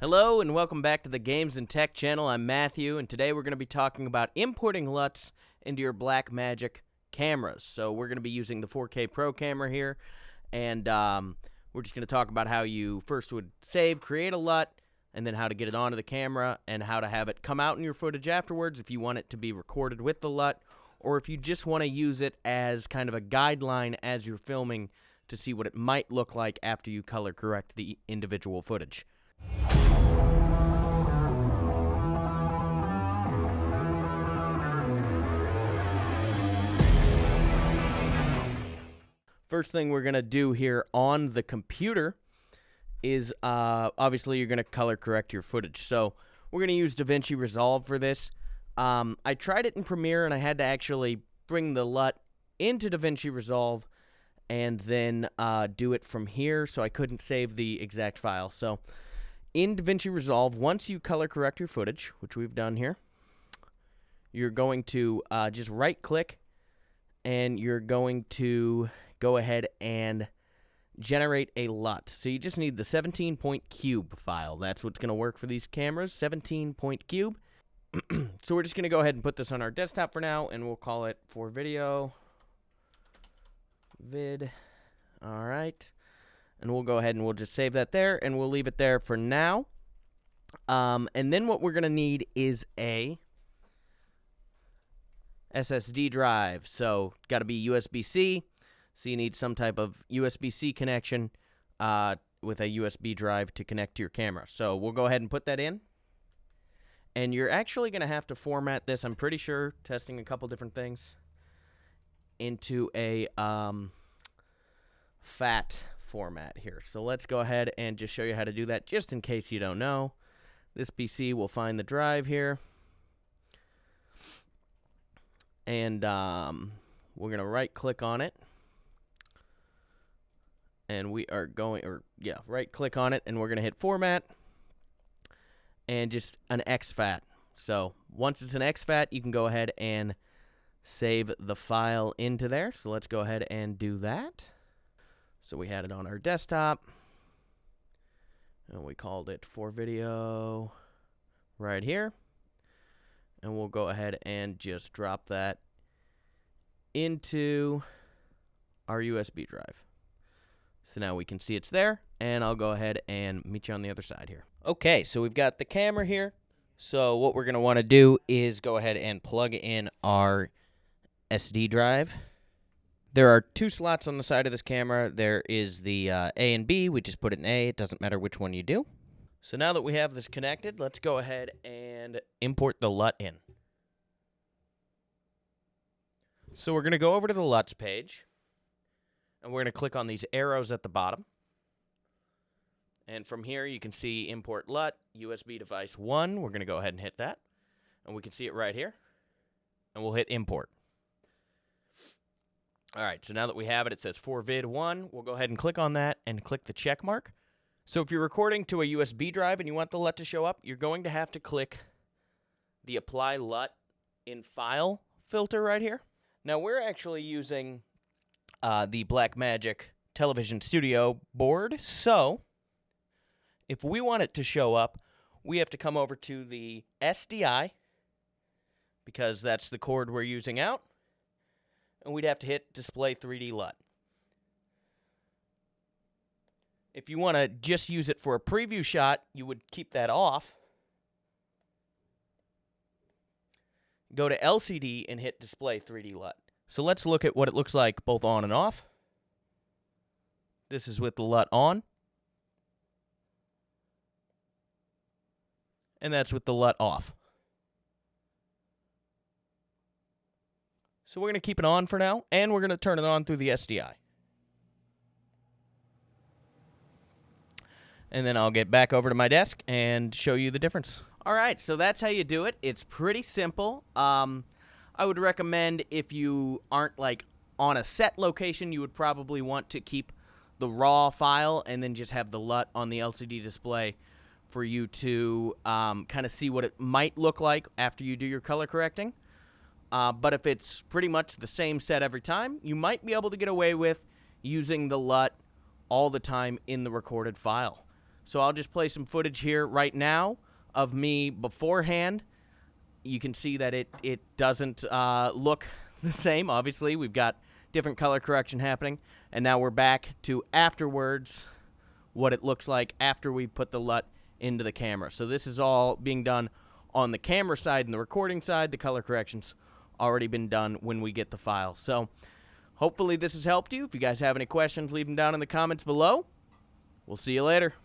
Hello and welcome back to the Games and Tech channel. I'm Matthew, and today we're going to be talking about importing LUTs into your Blackmagic cameras. So we're going to be using the 4K Pro camera here, and we're just going to talk about how you first would create a LUT, and then how to get it onto the camera, and how to have it come out in your footage afterwards if you want it to be recorded with the LUT, or if you just want to use it as kind of a guideline as you're filming to see what it might look like after you color correct the individual footage. First thing we're going to do here on the computer is obviously you're going to color correct your footage. So we're going to use DaVinci Resolve for this. I tried it in Premiere and I had to actually bring the LUT into DaVinci Resolve and then do it from here, so I couldn't save the exact file. So in DaVinci Resolve, once you color correct your footage, which we've done here, you're going to just right click and you're going to go ahead and generate a LUT. So you just need the 17-point cube file. That's what's going to work for these cameras, 17-point cube. So we're just going to go ahead and put this on our desktop for now, and we'll call it for video vid. All right. And we'll go ahead and we'll just save that there, and we'll leave it there for now. And then what we're going to need is a SSD drive. So got to be USB-C. So you need some type of USB-C connection with a USB drive to connect to your camera. So we'll go ahead and put that in. And you're actually going to have to format this, I'm pretty sure, testing a couple different things, into a FAT format here. So let's go ahead and just show you how to do that, just in case you don't know. This PC will find the drive here. And we're going to right-click on it. And we are going, right-click on it, and we're going to hit Format, and just an exFAT. So once it's an exFAT, you can go ahead and save the file into there. So let's go ahead and do that. So we had it on our desktop, and we called it for video right here. And we'll go ahead and just drop that into our USB drive. So now we can see it's there, and I'll go ahead and meet you on the other side here. Okay, so we've got the camera here. So what we're going to want to do is go ahead and plug in our SD drive. There are two slots on the side of this camera. There is the A and B. We just put it in A. It doesn't matter which one you do. So now that we have this connected, let's go ahead and import the LUT in. So we're going to go over to the LUTs page, and we're going to click on these arrows at the bottom. And from here, you can see Import LUT, USB Device 1. We're going to go ahead and hit that. And we can see it right here. And we'll hit Import. All right, so now that we have it, it says for vid 1. We'll go ahead and click on that and click the check mark. So if you're recording to a USB drive and you want the LUT to show up, you're going to have to click the Apply LUT in File filter right here. Now, we're actually using the Blackmagic Television Studio board, so if we want it to show up, we have to come over to the SDI, because that's the cord we're using out, and we'd have to hit Display 3D LUT. If you want to just use it for a preview shot, you would keep that off. Go to LCD and hit Display 3D LUT. So let's look at what it looks like both on and off. This is with the LUT on. And that's with the LUT off. So we're going to keep it on for now, and we're going to turn it on through the SDI. And then I'll get back over to my desk and show you the difference. All right, so that's how you do it. It's pretty simple. I would recommend, if you aren't like on a set location, you would probably want to keep the raw file and then just have the LUT on the LCD display for you to kind of see what it might look like after you do your color correcting. But if it's pretty much the same set every time, you might be able to get away with using the LUT all the time in the recorded file. So I'll just play some footage here right now of me beforehand. You can see that it doesn't look the same. Obviously, we've got different color correction happening. And now we're back to afterwards, what it looks like after we put the LUT into the camera. So this is all being done on the camera side and the recording side. The color correction's already been done when we get the file. So hopefully this has helped you. If you guys have any questions, leave them down in the comments below. We'll see you later.